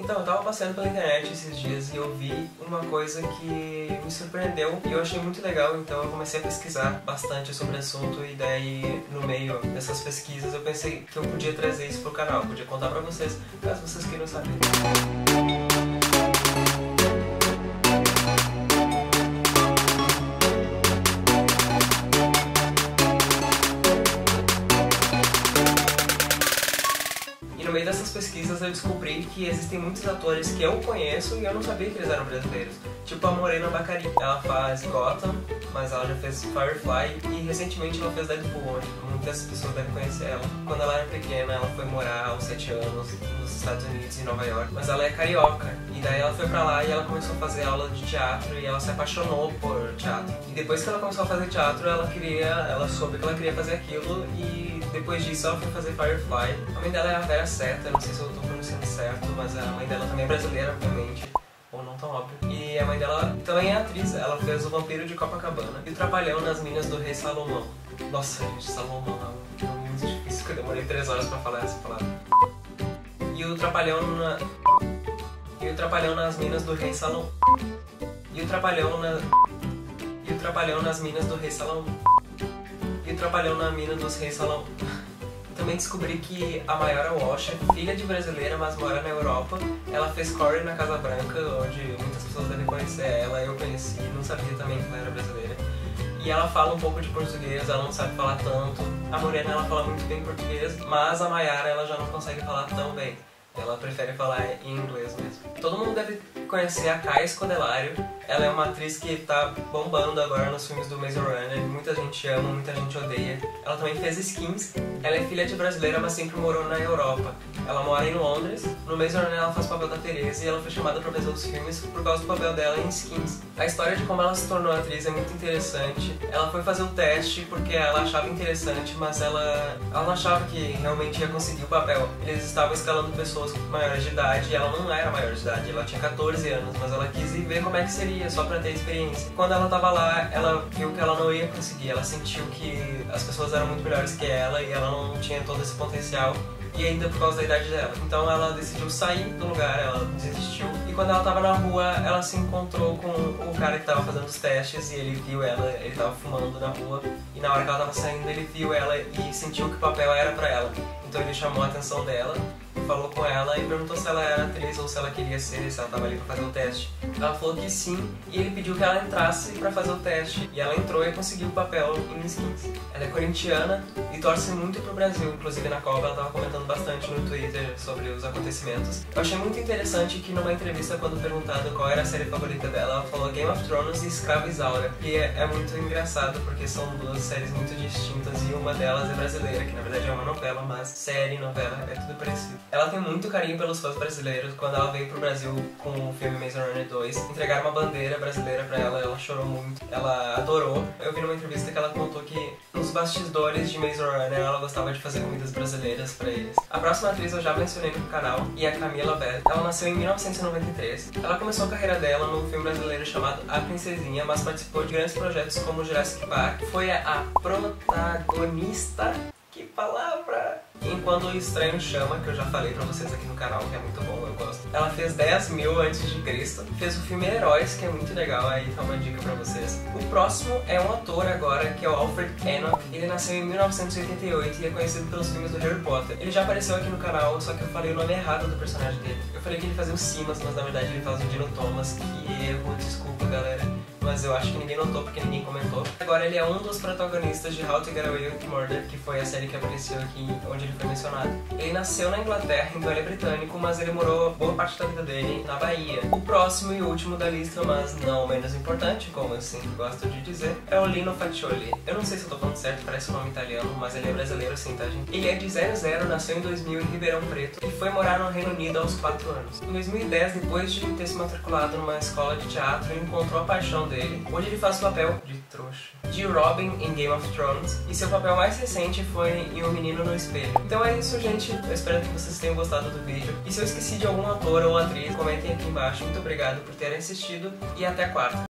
Então, eu tava passando pela internet esses dias e eu vi uma coisa que me surpreendeu e eu achei muito legal, então eu comecei a pesquisar bastante sobre o assunto e daí, no meio dessas pesquisas, eu pensei que eu podia trazer isso pro canal, podia contar pra vocês, caso vocês queiram saber. No meio dessas pesquisas eu descobri que existem muitos atores que eu conheço e eu não sabia que eles eram brasileiros. Tipo a Morena Baccarin. Ela faz Gotham, mas ela já fez Firefly e recentemente ela fez Deadpool, onde muitas pessoas devem conhecer ela. Quando ela era pequena, ela foi morar aos 7 anos nos Estados Unidos, em Nova York, mas ela é carioca. E daí ela foi pra lá e ela começou a fazer aula de teatro e ela se apaixonou por teatro. E depois que ela começou a fazer teatro, ela soube que ela queria fazer aquilo e depois disso ela foi fazer Firefly. A mãe dela é a Vera Seta, não sei se eu tô pronunciando certo, mas a mãe dela também é brasileira, obviamente. Ou não tão óbvio. E a mãe dela também é atriz, ela fez O Vampiro de Copacabana e o Trapalhão nas Minas do Rei Salomão. Nossa, gente, Salomão é um muito difícil, que eu demorei 3 horas pra falar essa palavra. E o Trapalhão nas Minas do Rei Salomão. E o Trapalhão nas Minas do Rei Salomão. E o Trapalhão na Mina dos Reis Salomão. Também descobri que a Mayara Walsh é filha de brasileira, mas mora na Europa. Ela fez Corey na Casa Branca, onde muitas pessoas devem conhecer ela. Eu conheci, não sabia também que ela era brasileira. E ela fala um pouco de português, ela não sabe falar tanto. A Morena, ela fala muito bem português, mas a Mayara, ela já não consegue falar tão bem. Ela prefere falar em inglês mesmo. Todo mundo deve conhecer a Caia Scodelario. Ela é uma atriz que tá bombando agora nos filmes do Maze Runner. Muita gente ama, muita gente odeia. Ela também fez Skins. Ela é filha de brasileira, mas sempre morou na Europa. Ela mora em Londres. No Maze Runner ela faz o papel da Teresa e ela foi chamada pra fazer os filmes por causa do papel dela em Skins. A história de como ela se tornou atriz é muito interessante. Ela foi fazer o teste porque ela achava interessante, mas ela não achava que realmente ia conseguir o papel. Eles estavam escalando pessoas maiores de idade e ela não era maior de idade, ela tinha 14 anos, mas ela quis ir ver como é que seria, só pra ter experiência. Quando ela tava lá, ela viu que ela não ia conseguir, ela sentiu que as pessoas eram muito melhores que ela e ela não tinha todo esse potencial. E ainda por causa da idade dela. Então ela decidiu sair do lugar, ela desistiu. E quando ela tava na rua, ela se encontrou com o cara que tava fazendo os testes e ele viu ela, ele tava fumando na rua. E na hora que ela tava saindo, ele viu ela e sentiu que o papel era pra ela. Então ele chamou a atenção dela, falou com ela e perguntou se ela era atriz ou se ela queria ser, se ela tava ali pra fazer o teste. Ela falou que sim, e ele pediu que ela entrasse pra fazer o teste. E ela entrou e conseguiu o papel em Skins. Ela é corintiana e torce muito pro Brasil, inclusive na Copa ela tava comentando bastante no Twitter sobre os acontecimentos. Eu achei muito interessante que numa entrevista, quando perguntado qual era a série favorita dela, ela falou Game of Thrones e Escrava Isaura. E é muito engraçado porque são duas séries muito distintas e uma delas é brasileira, que na verdade é uma novela, mas série e novela é tudo parecido. Ela tem muito carinho pelos fãs brasileiros. Quando ela veio pro Brasil com o filme Maze Runner 2, entregaram uma bandeira brasileira pra ela, ela chorou muito, ela adorou. Eu vi numa entrevista que ela contou que nos bastidores de Maze Runner ela gostava de fazer comidas brasileiras pra eles. A próxima atriz eu já mencionei no canal e é a Camila Beth. Ela nasceu em 1993. Ela começou a carreira dela num filme brasileiro chamado A Princesinha, mas participou de grandes projetos como Jurassic Park. Foi a protagonista... Que palavra! Enquanto o Estranho Chama, que eu já falei pra vocês aqui no canal, que é muito bom, eu gosto. Ela fez 10.000 antes de Cristo, fez o filme Heróis, que é muito legal, aí tá uma dica pra vocês. O próximo é um ator agora, que é o Alfred Enoch. Ele nasceu em 1988 e é conhecido pelos filmes do Harry Potter. Ele já apareceu aqui no canal, só que eu falei o nome errado do personagem dele. Eu falei que ele fazia o Simas, mas na verdade ele faz o Dino Thomas, que erro, desculpa galera. Mas eu acho que ninguém notou porque ninguém comentou. Agora ele é um dos protagonistas de How to Get Away with Murder, que foi a série que apareceu aqui, onde ele foi mencionado. Ele nasceu na Inglaterra, então ele é britânico, mas ele morou boa parte da vida dele na Bahia. O próximo e último da lista, mas não menos importante, como eu sempre gosto de dizer, é o Lino Faccioli. Eu não sei se eu tô falando certo, parece um nome italiano, mas ele é brasileiro sim, tá gente? Ele é de 00, nasceu em 2000 em Ribeirão Preto e foi morar no Reino Unido aos 4 anos. Em 2010, depois de ter se matriculado numa escola de teatro, ele encontrou a paixão dele. Hoje ele faz o papel de trouxa de Robin em Game of Thrones e seu papel mais recente foi em O Menino no Espelho. Então é isso, gente. Eu espero que vocês tenham gostado do vídeo. E se eu esqueci de algum ator ou atriz, comentem aqui embaixo. Muito obrigado por terem assistido e até quarta.